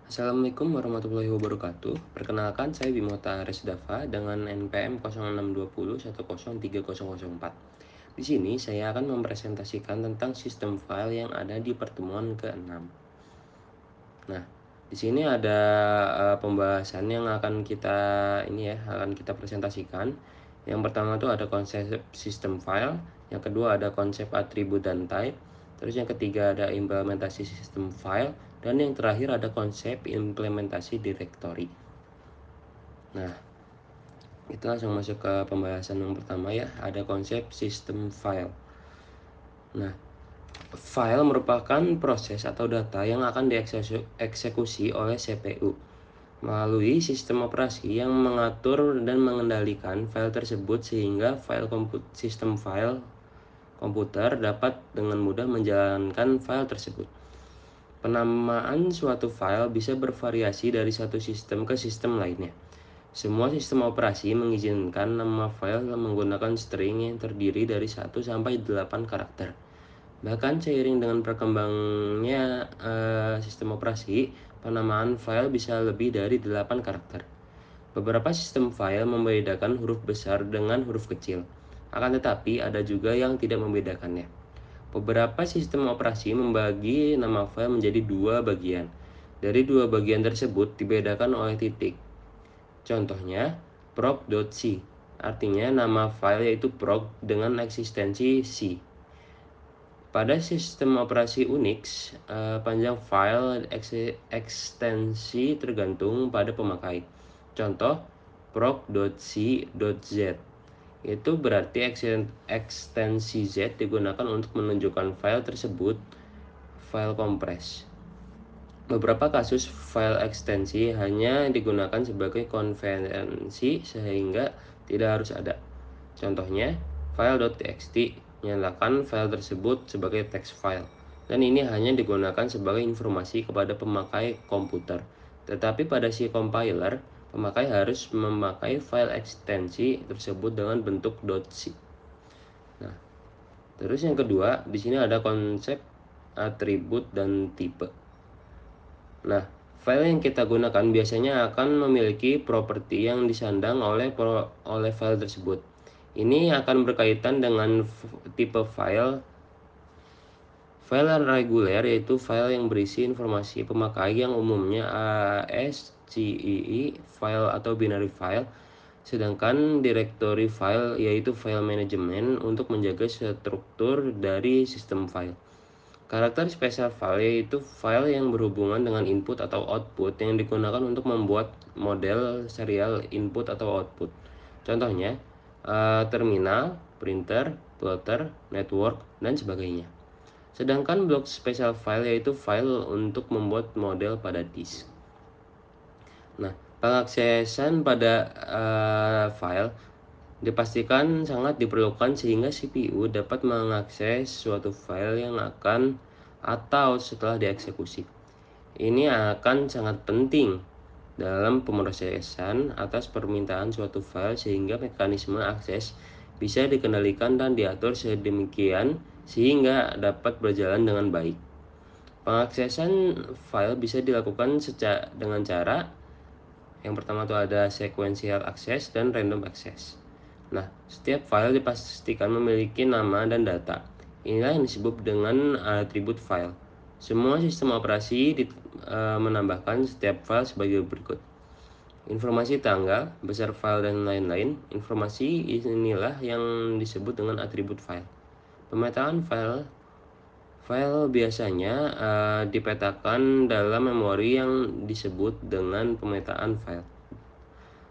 Assalamualaikum warahmatullahi wabarakatuh. Perkenalkan, saya Bimota Resdava dengan NPM 0620103004. Di sini saya akan mempresentasikan tentang sistem file yang ada di pertemuan ke-6. Nah, di sini ada pembahasan yang akan kita presentasikan. Yang pertama itu ada konsep sistem file, yang kedua ada konsep atribut dan type, terus yang ketiga ada implementasi sistem file, dan yang terakhir ada konsep implementasi directory. Nah, kita langsung masuk ke pembahasan yang pertama ya, ada konsep sistem file. Nah, file merupakan proses atau data yang akan dieksekusi oleh CPU melalui sistem operasi yang mengatur dan mengendalikan file tersebut sehingga sistem file komputer dapat dengan mudah menjalankan file tersebut. Penamaan suatu file bisa bervariasi dari satu sistem ke sistem lainnya. Semua sistem operasi mengizinkan nama file menggunakan string yang terdiri dari 1 sampai 8 karakter. Bahkan seiring dengan berkembangnya sistem operasi, penamaan file bisa lebih dari 8 karakter. Beberapa sistem file membedakan huruf besar dengan huruf kecil. Akan tetapi ada juga yang tidak membedakannya. Beberapa sistem operasi membagi nama file menjadi dua bagian. Dari dua bagian tersebut dibedakan oleh titik. Contohnya, proc.c, artinya nama file yaitu proc dengan eksistensi C. Pada sistem operasi Unix, panjang file ekstensi tergantung pada pemakai. Contoh, proc.c.z. Itu berarti ekstensi Z digunakan untuk menunjukkan file tersebut file kompres. Beberapa kasus file ekstensi hanya digunakan sebagai konvensi sehingga tidak harus ada. Contohnya, file.txt nyalakan file tersebut sebagai text file, dan ini hanya digunakan sebagai informasi kepada pemakai komputer. Tetapi pada si compiler, pemakai harus memakai file ekstensi tersebut dengan bentuk .c. Nah, terus yang kedua, di sini ada konsep atribut dan tipe. Nah, file yang kita gunakan biasanya akan memiliki properti yang disandang oleh file tersebut. Ini akan berkaitan dengan tipe file. File reguler yaitu file yang berisi informasi pemakai yang umumnya ASCII file atau binary file. Sedangkan directory file yaitu file manajemen untuk menjaga struktur dari sistem file. Karakter spesial file yaitu file yang berhubungan dengan input atau output yang digunakan untuk membuat model serial input atau output. Contohnya, terminal, printer, plotter, network, dan sebagainya. Sedangkan blok spesial file yaitu file untuk membuat model pada disk. Nah, pengaksesan pada file dipastikan sangat diperlukan sehingga CPU dapat mengakses suatu file yang akan atau setelah dieksekusi. Ini akan sangat penting dalam pemrosesan atas permintaan suatu file sehingga mekanisme akses bisa dikendalikan dan diatur sedemikian sehingga dapat berjalan dengan baik. Pengaksesan file bisa dilakukan dengan cara yang pertama itu ada sequential access dan random access. Nah, setiap file dipastikan memiliki nama dan data. Inilah yang disebut dengan atribut file. Semua sistem operasi menambahkan setiap file sebagai berikut. Informasi tanggal, besar file, dan lain-lain. Informasi inilah yang disebut dengan atribut file. Pemetaan file biasanya dipetakan dalam memori yang disebut dengan pemetaan file.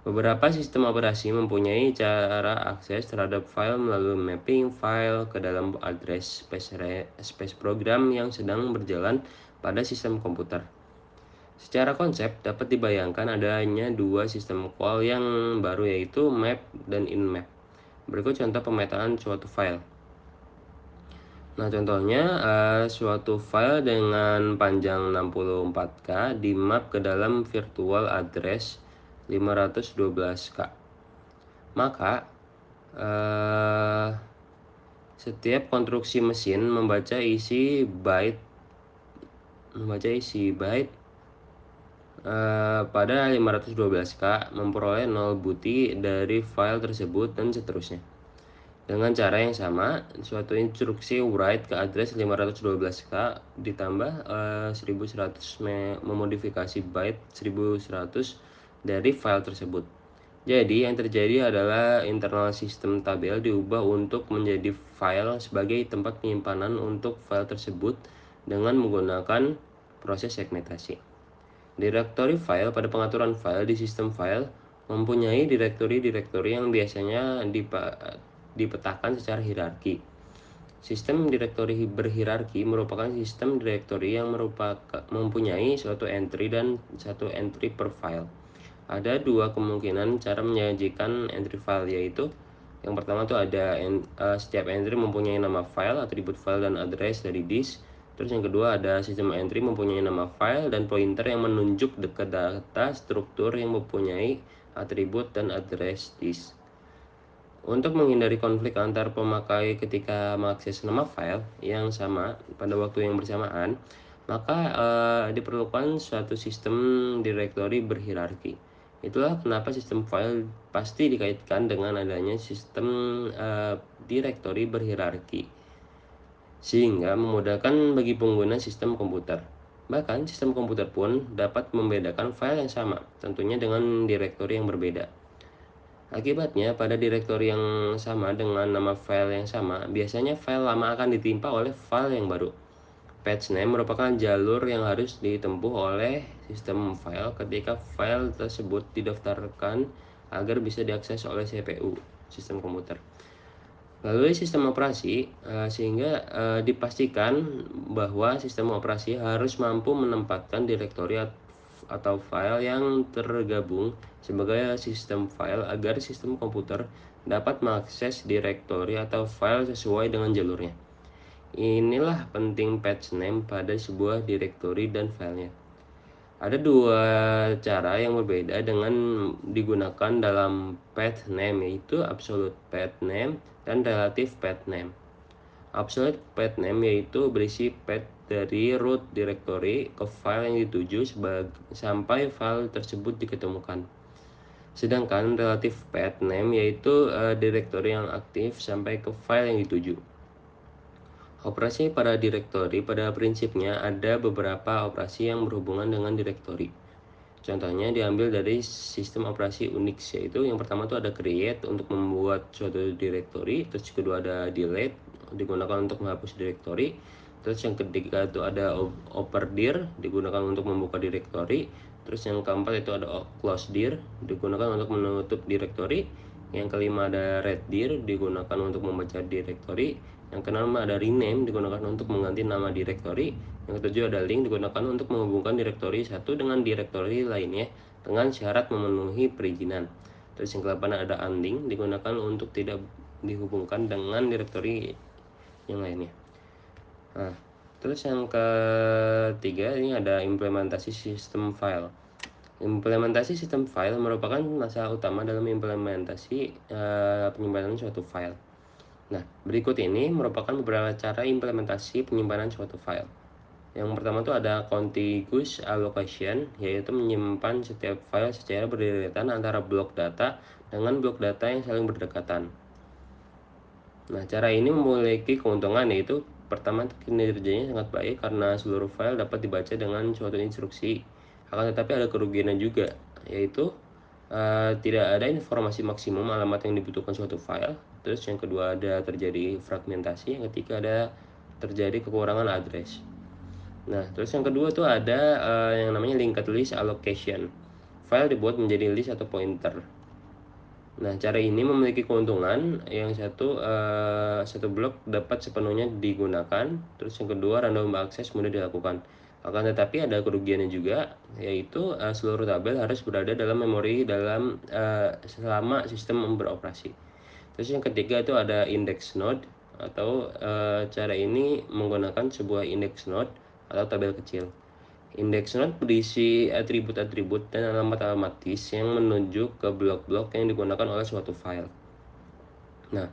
Beberapa sistem operasi mempunyai cara akses terhadap file melalui mapping file ke dalam address space program yang sedang berjalan pada sistem komputer. Secara konsep dapat dibayangkan adanya dua sistem call yang baru yaitu map dan inmap. Berikut contoh pemetaan suatu file. Nah, contohnya suatu file dengan panjang 64K di map ke dalam virtual address 512K. Maka setiap konstruksi mesin membaca isi byte pada 512K memperoleh 0 bukti dari file tersebut dan seterusnya. Dengan cara yang sama, suatu instruksi write ke address 512K ditambah 1100 memodifikasi byte 1100 dari file tersebut. Jadi yang terjadi adalah internal sistem tabel diubah untuk menjadi file sebagai tempat penyimpanan untuk file tersebut dengan menggunakan proses segmentasi. Direktori file pada pengaturan file di sistem file mempunyai direktori-direktori yang biasanya dipetakan secara hierarki. Sistem direktori berhierarki merupakan sistem direktori yang mempunyai suatu entry dan satu entry per file. Ada dua kemungkinan cara menyajikan entry file, yaitu yang pertama tuh ada setiap entry mempunyai nama file, atribut file, dan address dari disk. Terus yang kedua ada sistem entry mempunyai nama file dan pointer yang menunjuk ke data struktur yang mempunyai atribut dan address disk. Untuk menghindari konflik antar pemakai ketika mengakses nama file yang sama pada waktu yang bersamaan, maka diperlukan suatu sistem direktori berhierarki. Itulah kenapa sistem file pasti dikaitkan dengan adanya sistem direktori berhierarki, sehingga memudahkan bagi pengguna sistem komputer. Bahkan sistem komputer pun dapat membedakan file yang sama, tentunya dengan direktori yang berbeda. Akibatnya, pada direktori yang sama dengan nama file yang sama, biasanya file lama akan ditimpa oleh file yang baru. Patch name merupakan jalur yang harus ditempuh oleh sistem file ketika file tersebut didaftarkan agar bisa diakses oleh CPU, sistem komputer, melalui sistem operasi, sehingga dipastikan bahwa sistem operasi harus mampu menempatkan direktori atau file yang tergabung sebagai sistem file agar sistem komputer dapat mengakses direktori atau file sesuai dengan jalurnya. Inilah penting patch name pada sebuah direktori dan filenya. Ada dua cara yang berbeda dengan digunakan dalam path name, yaitu absolute path name dan relative path name. Absolute path name yaitu berisi path dari root directory ke file yang dituju sampai file tersebut diketemukan. Sedangkan relative path name yaitu directory yang aktif sampai ke file yang dituju. Operasi pada direktori pada prinsipnya ada beberapa operasi yang berhubungan dengan direktori. Contohnya diambil dari sistem operasi Unix, yaitu yang pertama itu ada create untuk membuat suatu direktori, terus kedua ada delete digunakan untuk menghapus direktori, terus yang ketiga itu ada operdir digunakan untuk membuka direktori, terus yang keempat itu ada closedir digunakan untuk menutup direktori, yang kelima ada readdir digunakan untuk membaca direktori, yang keenam ada rename digunakan untuk mengganti nama direktori, yang ketujuh ada link digunakan untuk menghubungkan direktori satu dengan direktori lainnya dengan syarat memenuhi perizinan. Terus yang ke-8 ada unlink digunakan untuk tidak dihubungkan dengan direktori yang lainnya. Nah, terus yang ketiga ini ada implementasi sistem file. Implementasi sistem file merupakan masalah utama dalam implementasi penyimpanan suatu file. Nah, berikut ini merupakan beberapa cara implementasi penyimpanan suatu file. Yang pertama itu ada contiguous allocation, yaitu menyimpan setiap file secara berderet antara blok data dengan blok data yang saling berdekatan. Nah, cara ini memiliki keuntungan, yaitu pertama kinerjanya sangat baik karena seluruh file dapat dibaca dengan suatu instruksi. Akan tetapi ada kerugiannya juga, yaitu tidak ada informasi maksimum alamat yang dibutuhkan suatu file. Terus yang kedua ada terjadi fragmentasi, yang ketiga ada terjadi kekurangan address. Nah, terus yang kedua tuh ada yang namanya linked list allocation. File dibuat menjadi list atau pointer. Nah, cara ini memiliki keuntungan. Yang satu blok dapat sepenuhnya digunakan. Terus yang kedua random access mudah dilakukan. Akan tetapi ada kerugiannya juga, yaitu seluruh tabel harus berada dalam memori selama sistem beroperasi. Terus yang ketiga itu ada index node, atau cara ini menggunakan sebuah index node atau tabel kecil. Index node berisi atribut-atribut dan alamat-alamat disk yang menunjuk ke blok-blok yang digunakan oleh suatu file. Nah,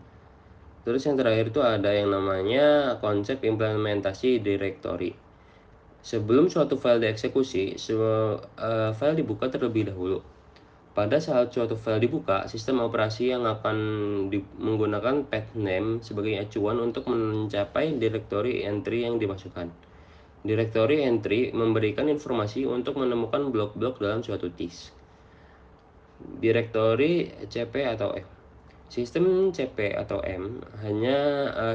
terus yang terakhir itu ada yang namanya konsep implementasi directory. Sebelum suatu file dieksekusi, file dibuka terlebih dahulu. Pada saat suatu file dibuka, sistem operasi yang akan menggunakan path name sebagai acuan untuk mencapai directory entry yang dimasukkan. Directory entry memberikan informasi untuk menemukan blok-blok dalam suatu disk. Directory CP atau M. Sistem CP atau M hanya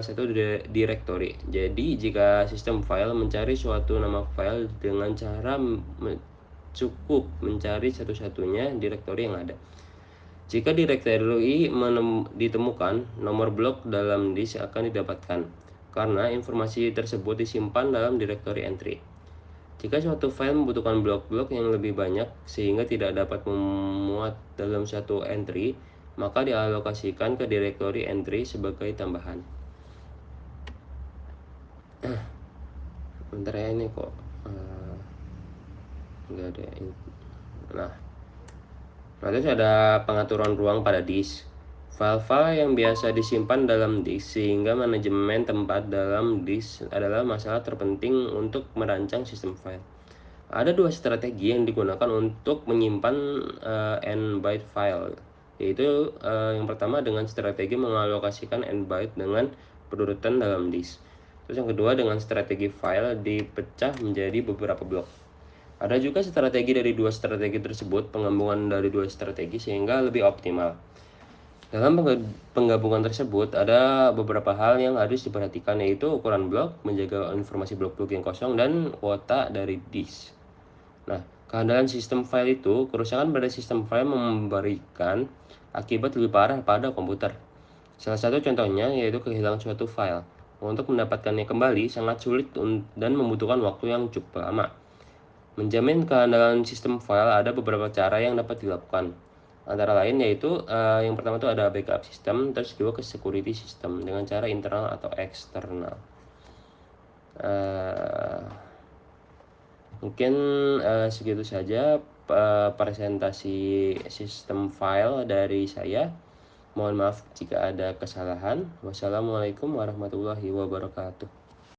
satu directory. Jadi jika sistem file mencari suatu nama file dengan cara cukup mencari satu-satunya directory yang ada. Jika directory ditemukan, nomor blok dalam disk akan didapatkan karena informasi tersebut disimpan dalam directory entry. Jika suatu file membutuhkan blok-blok yang lebih banyak sehingga tidak dapat memuat dalam satu entry, maka dialokasikan ke directory entry sebagai tambahan. Bentar ya, ini kok nggak ada. Nah, terus ada pengaturan ruang pada disk. File-file yang biasa disimpan dalam disk sehingga manajemen tempat dalam disk adalah masalah terpenting untuk merancang sistem file. Ada dua strategi yang digunakan untuk menyimpan n-byte file, yaitu yang pertama dengan strategi mengalokasikan n-byte dengan berurutan dalam disk. Terus yang kedua dengan strategi file dipecah menjadi beberapa blok. Ada juga strategi dari dua strategi tersebut, penggabungan dari dua strategi sehingga lebih optimal. Dalam penggabungan tersebut ada beberapa hal yang harus diperhatikan, yaitu ukuran blok, menjaga informasi blok-blok yang kosong, dan kuota dari disk. Nah, kehandalan sistem file itu, kerusakan pada sistem file memberikan akibat lebih parah pada komputer. Salah satu contohnya yaitu kehilangan suatu file. Untuk mendapatkannya kembali sangat sulit dan membutuhkan waktu yang cukup lama. Menjamin kehandalan sistem file ada beberapa cara yang dapat dilakukan. Antara lain yaitu yang pertama itu ada backup system, terus kedua ke security system dengan cara internal atau eksternal. Mungkin segitu saja presentasi sistem file dari saya. Mohon maaf jika ada kesalahan. Wassalamualaikum warahmatullahi wabarakatuh.